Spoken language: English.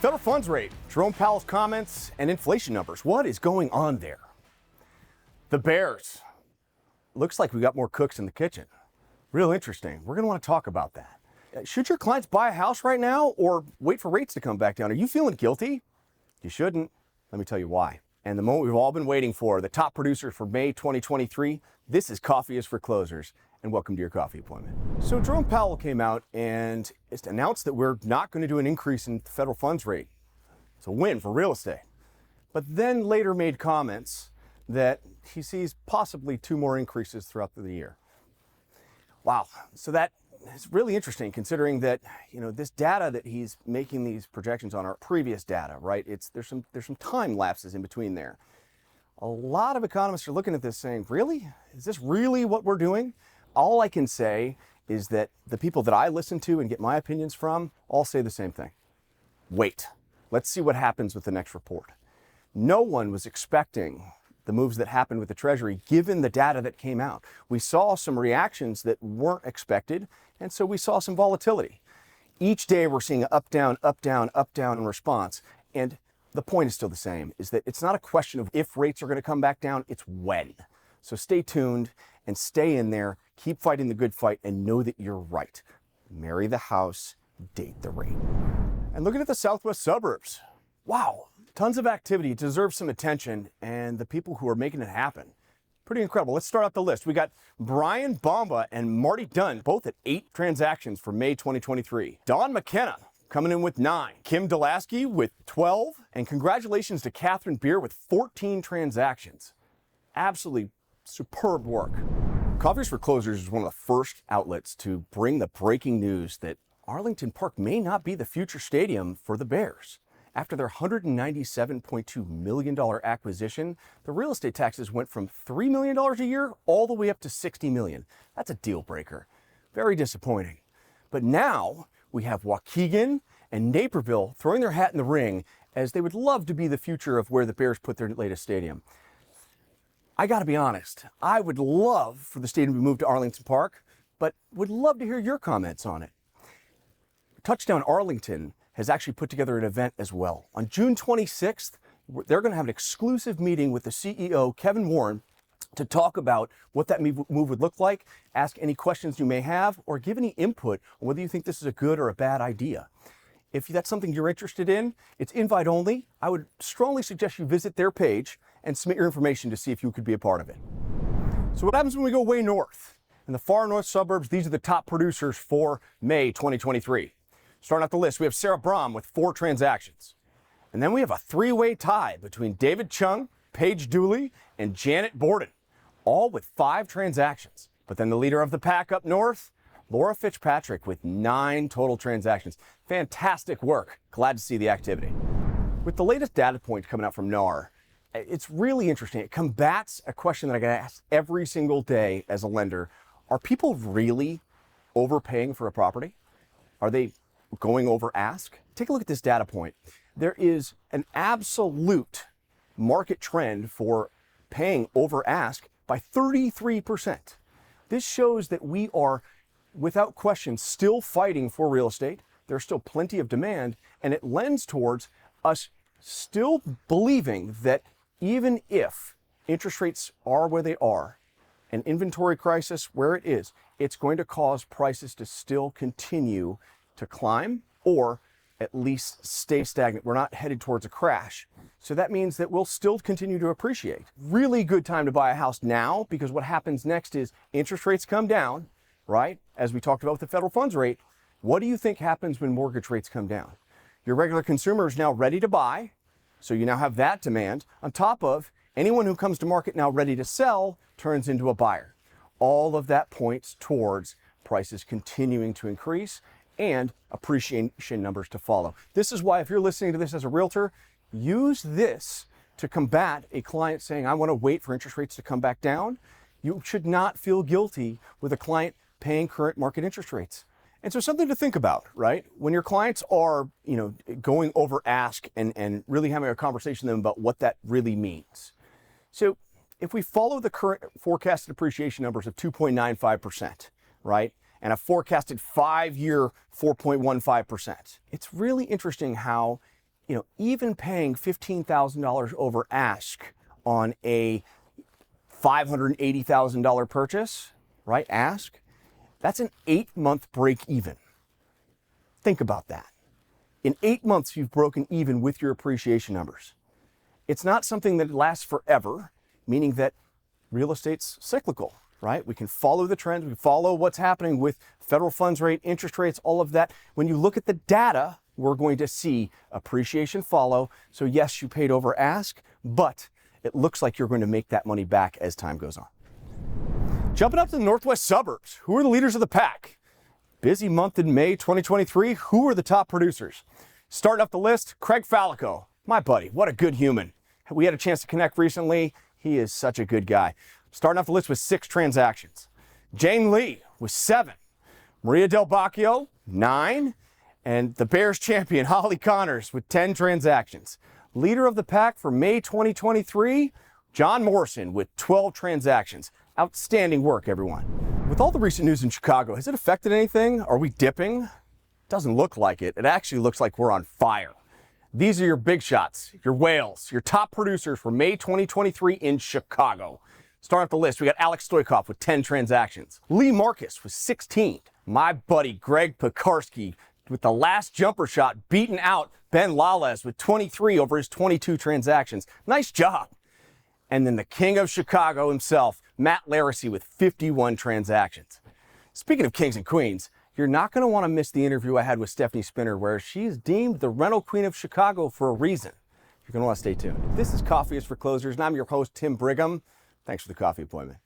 Federal funds rate, Jerome Powell's comments, and inflation numbers. What is going on there? The Bears. Looks like we got more cooks in the kitchen. Real interesting. We're going to want to talk about that. Should your clients buy a house right now or wait for rates to come back down? Are you feeling guilty? You shouldn't. Let me tell you why. And the moment we've all been waiting for, the top producer for May 2023, this is Coffee is for Closers. And welcome to your coffee appointment. So Jerome Powell came out and announced that we're not going to do an increase in the federal funds rate. It's a win for real estate. But then later made comments that he sees possibly 2 more increases throughout the year. Wow. So that is really interesting considering that, this data that he's making these projections on are previous data, right? There's some time lapses in between there. A lot of economists are looking at this saying, really? Is this really what we're doing? All I can say is that the people that I listen to and get my opinions from all say the same thing. Wait, let's see what happens with the next report. No one was expecting the moves that happened with the Treasury, given the data that came out. We saw some reactions that weren't expected, and so we saw some volatility. Each day we're seeing an up, down, up, down, up, down in response. And the point is still the same, is that it's not a question of if rates are going to come back down, it's when. So stay tuned and stay in there, keep fighting the good fight, and know that you're right. Marry the house, date the rate. And looking at the southwest suburbs, wow, tons of activity. It deserves some attention, and the people who are making it happen. Pretty incredible. Let's start out the list. We got Brian Bomba and Marty Dunn, both at 8 transactions for May 2023. Don McKenna coming in with 9. Kim Delaski with 12. And congratulations to Catherine Beer with 14 transactions. Absolutely superb work. Coffees for Closers is one of the first outlets to bring the breaking news that Arlington Park may not be the future stadium for the Bears. After their $197.2 million acquisition, the real estate taxes went from $3 million a year all the way up to $60 million. That's a deal breaker. Very disappointing. But now we have Waukegan and Naperville throwing their hat in the ring as they would love to be the future of where the Bears put their latest stadium. I got to be honest, I would love for the stadium to move to Arlington Park, but would love to hear your comments on it. Touchdown Arlington has actually put together an event as well. On June 26th, they're going to have an exclusive meeting with the CEO, Kevin Warren, to talk about what that move would look like, ask any questions you may have, or give any input on whether you think this is a good or a bad idea. If that's something you're interested in, it's invite only. I would strongly suggest you visit their page and submit your information to see if you could be a part of it. So what happens when we go way north? In the far north suburbs, these are the top producers for May 2023. Starting out the list, we have Sarah Brahm with 4 transactions. And then we have a 3-way tie between David Chung, Paige Dooley, and Janet Borden, all with 5 transactions. But then the leader of the pack up north, Laura Fitzpatrick with 9 total transactions. Fantastic work. Glad to see the activity. With the latest data point coming out from NAR, it's really interesting. It combats a question that I get asked every single day as a lender. Are people really overpaying for a property? Are they going over ask? Take a look at this data point. There is an absolute market trend for paying over ask by 33%. This shows that we are, without question, still fighting for real estate. There's still plenty of demand, and it lends towards us still believing that even if interest rates are where they are, an inventory crisis where it is, it's going to cause prices to still continue to climb or at least stay stagnant. We're not headed towards a crash. So that means that we'll still continue to appreciate. Really good time to buy a house now, because what happens next is interest rates come down, right? As we talked about with the federal funds rate, what do you think happens when mortgage rates come down? Your regular consumer is now ready to buy, so you now have that demand. On top of anyone who comes to market now ready to sell turns into a buyer. All of that points towards prices continuing to increase and appreciation numbers to follow. This is why, if you're listening to this as a realtor, use this to combat a client saying, I want to wait for interest rates to come back down. You should not feel guilty with a client paying current market interest rates. And so something to think about, right? When your clients are, going over ask and really having a conversation with them about what that really means. So if we follow the current forecasted appreciation numbers of 2.95%, right? And a forecasted 5-year 4.15%. It's really interesting how even paying $15,000 over ask on a $580,000 purchase, right? Ask, that's an 8-month break even. Think about that. In 8 months, you've broken even with your appreciation numbers. It's not something that lasts forever, meaning that real estate's cyclical, right? We can follow the trends, we follow what's happening with federal funds rate, interest rates, all of that. When you look at the data, we're going to see appreciation follow. So yes, you paid over ask, but it looks like you're going to make that money back as time goes on. Jumping up to the northwest suburbs, who are the leaders of the pack? Busy month in May 2023, who are the top producers? Starting up the list, Craig Fallico, my buddy, what a good human. We had a chance to connect recently. He is such a good guy. Starting off the list with 6 transactions. Jane Lee with 7. Maria Del Bacchio, 9. And the Bears champion, Holly Connors, with 10 transactions. Leader of the pack for May 2023, John Morrison with 12 transactions. Outstanding work, everyone. With all the recent news in Chicago, has it affected anything? Are we dipping? Doesn't look like it. It actually looks like we're on fire. These are your big shots, your whales, your top producers for May 2023 in Chicago. Starting off the list, we got Alex Stoikov with 10 transactions. Lee Marcus with 16. My buddy Greg Pekarski with the last jumper shot beating out Ben Lales with 23 over his 22 transactions. Nice job. And then the king of Chicago himself, Matt Laracy with 51 transactions. Speaking of kings and queens, you're not going to want to miss the interview I had with Stephanie Spinner, where she's deemed the rental queen of Chicago for a reason. You're going to want to stay tuned. This is Coffee is for Closers, and I'm your host, Tim Brigham. Thanks for the coffee appointment.